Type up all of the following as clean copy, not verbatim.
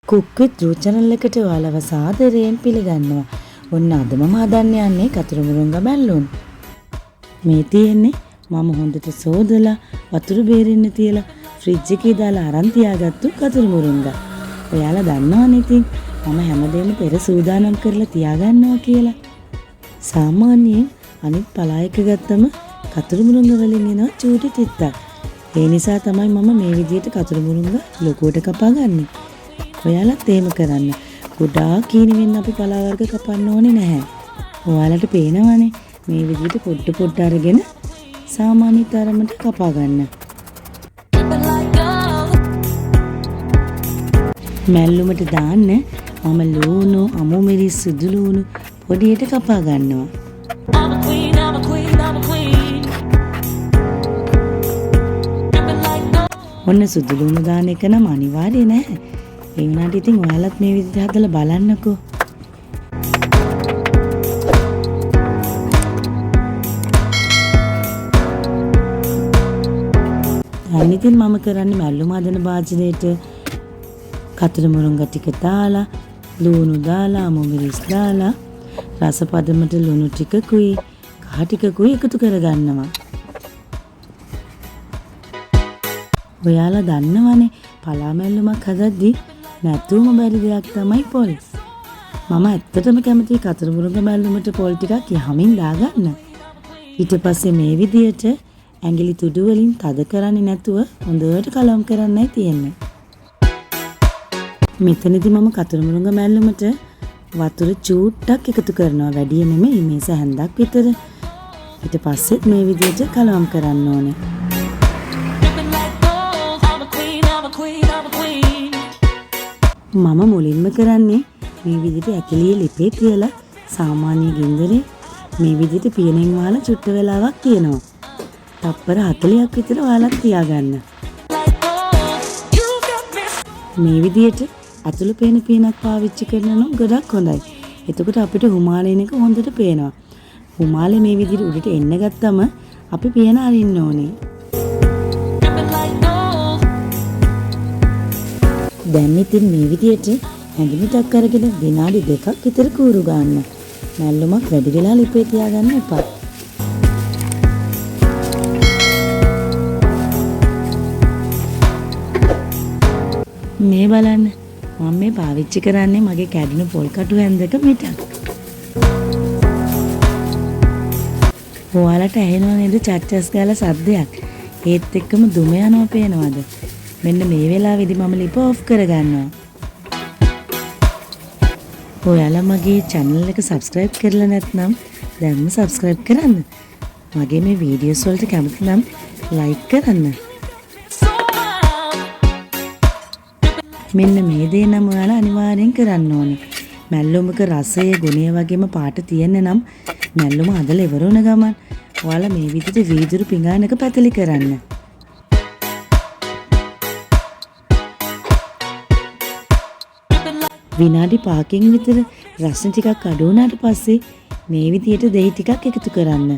Cook විත් root channel එකට ඔයාලව සාදරයෙන් පිළිගන්නවා. ඔන්න අද මම හදන්න යන්නේ කතුරු මුරුංගා මැල්ලුම්. මේ තියෙන්නේ මම හොඳට සෝදලා වතුර බේරෙන්න තියලා ෆ්‍රිජ් එකේ දාලා අරන් තියාගත්තු කතුරු මුරුංගා. ඔයාලා දන්නවනේ ඉතින් මම හැමදේම පෙර සූදානම් කරලා තියාගන්නවා කියලා. සාමාන්‍යයෙන් අනිත් පලායක ගත්තම කතුරු මුරුංගා වලින් එනවා චූටි තිත්තක්. ඒ නිසා තමයි මම මේ විදිහට කතුරු මුරුංගා ලොකුවට කපා ගන්නේ. ඔයාලත් එහෙම කරන්න. ගොඩාක් කීනි වෙන්න අපි පලා වර්ග කපන්න ඕනේ නැහැ. ඔයාලට පේනවනේ මේ විදිහට පොඩ අරගෙන සාමාන්‍ය තරමට කපා ගන්න. මැල්ලුමට දාන්න මම ලූණු, අමු මිරිස්, සුදු ලූණු පොඩියට කපා ගන්නවා. ඔන්න සුදු ලූණු දාන එක නම් අනිවාර්ය නැහැ. ඒ වුණාට ඉතින් ඔයාලත් මේ විදිහට හදලා බලන්නකෝ. දැන් ඉතින් මම කරන්නේ මැල්ලුම හදන භාජනයේට කතර මුරුංගා ටික දාලා, ලූණු දාලා, අමු මිරිස් දාලා, රස පදමට ලුණු ටිකකුයි, කහ ටිකකුයි එකතු කරගන්නවා. ඔයාලා දන්නවනේ පලා මැල්ලුමක් හදද්දී නැතුවම බැරි දෙයක් තමයි පොල්. මම ඇත්තටම කැමතියි කතර මුරුංගා මැල්ලුමට පොල් ටිකක් යහමින් දාගන්න. ඊට පස්සේ මේ විදියට ඇඟිලි තුඩු වලින් තද කරන්නේ නැතුව හොඳට කලවම් කරන්නයි තියෙන්නේ. මෙතනදී මම කතර මුරුංගා මැල්ලුමට වතුර චූට්ටක් එකතු කරනවා. වැඩි නෙමෙයි මේ සැහැන්දක් විතර. ඊට පස්සේ මේ විදියට කලවම් කරන්න ඕනේ. මම මුලින්ම කරන්නේ මේ විදිහට ඇකිලිය ලිපේ තියලා සාමාන්‍ය ගින්දරේ මේ විදිහට පියනෙන් වහලා චුට්ට වෙලාවක් තියනවා. තප්පර 40ක් විතර වහලා තියාගන්න. මේ විදිහට අතුල පේන පියනක් පාවිච්චි කරනවා නම් ගොඩක් හොඳයි. එතකොට අපිට හුමාලේන එක හොඳට පේනවා. හුමාලේ මේ විදිහට උඩට එන්න ගත්තම අපි පියන අරින්න ඕනේ. දැන් ඉතින් මේ විදියට ඇඟිලිටක් අරගෙන විනාඩි 2ක් විතර කූරු ගන්න. මැල්ලුමක් වැඩි වෙලා ලිපේ තියාගන්න එපා. මේ බලන්න මම මේ පාවිච්චි කරන්නේ මගේ කැඩුණු පොල් කටු හැන්දක මිටක්. ඔයාලට ඇහෙනව නේද චච්චස් ගාලා සද්දයක්? ඒත් එක්කම දුම යනවා පේනවද? මෙන්න මේ වෙලාවේදී මම ලිප ඔෆ් කරගන්නවා. ඔයාලා මගේ channel එක subscribe කරලා නැත්නම් දැන්ම subscribe කරන්න. මගේ මේ වීඩියෝස් වලට කැමති නම් like කරන්න. මෙන්න මේ දේ නම් ඔයාලා අනිවාර්යෙන් කරන්න ඕනේ. මැල්ලුමක රසය, ගුණය වගේම පාට තියෙන්න නම් මැල්ලුම හදලා ඉවර වුණ ගමන් ඔයාලා මේ විදිහට වීදුරු පිඟානක පැතලි කරන්න. විනාඩි 5කින් විතර රසන ටිකක් අඩු වුණාට පස්සේ මේ විදියට දෙහි ටිකක් එකතු කරන්න.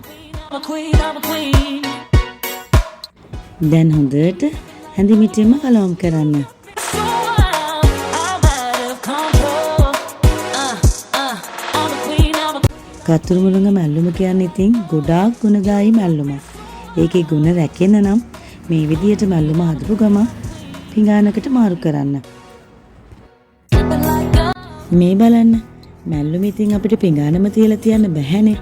දැන් හොඳට හැඳි මිටින්ම කලවම් කරන්න. කතුරු මුරුංගා මැල්ලුම කියන්නේ ඉතින් ගොඩාක් ගුණදායී මැල්ලුමක්. ඒකේ ගුණ රැකෙන්න නම් මේ විදියට මැල්ලුම හදපු ගම පිඟානකට මාරු කරන්න. මේ බලන්න මැල්ලුම ඉතින් අපිට පිඟානම තියලා තියන්න බැහැනේ.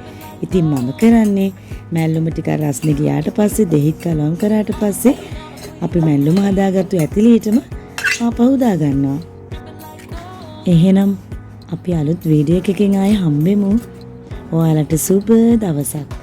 ඉතින් මම කරන්නේ මැල්ලුම ටික රස්නේ ගියාට පස්සේ දෙහිත් කලවම් කරාට පස්සේ අපි මැල්ලුම හදාගත්තු ඇතිලියටම ආපහු දා ගන්නවා. එහෙනම් අපි අලුත් වීඩියෝ එකකින් ආයේ හම්බෙමු. ඔයාලට සුබ දවසක්.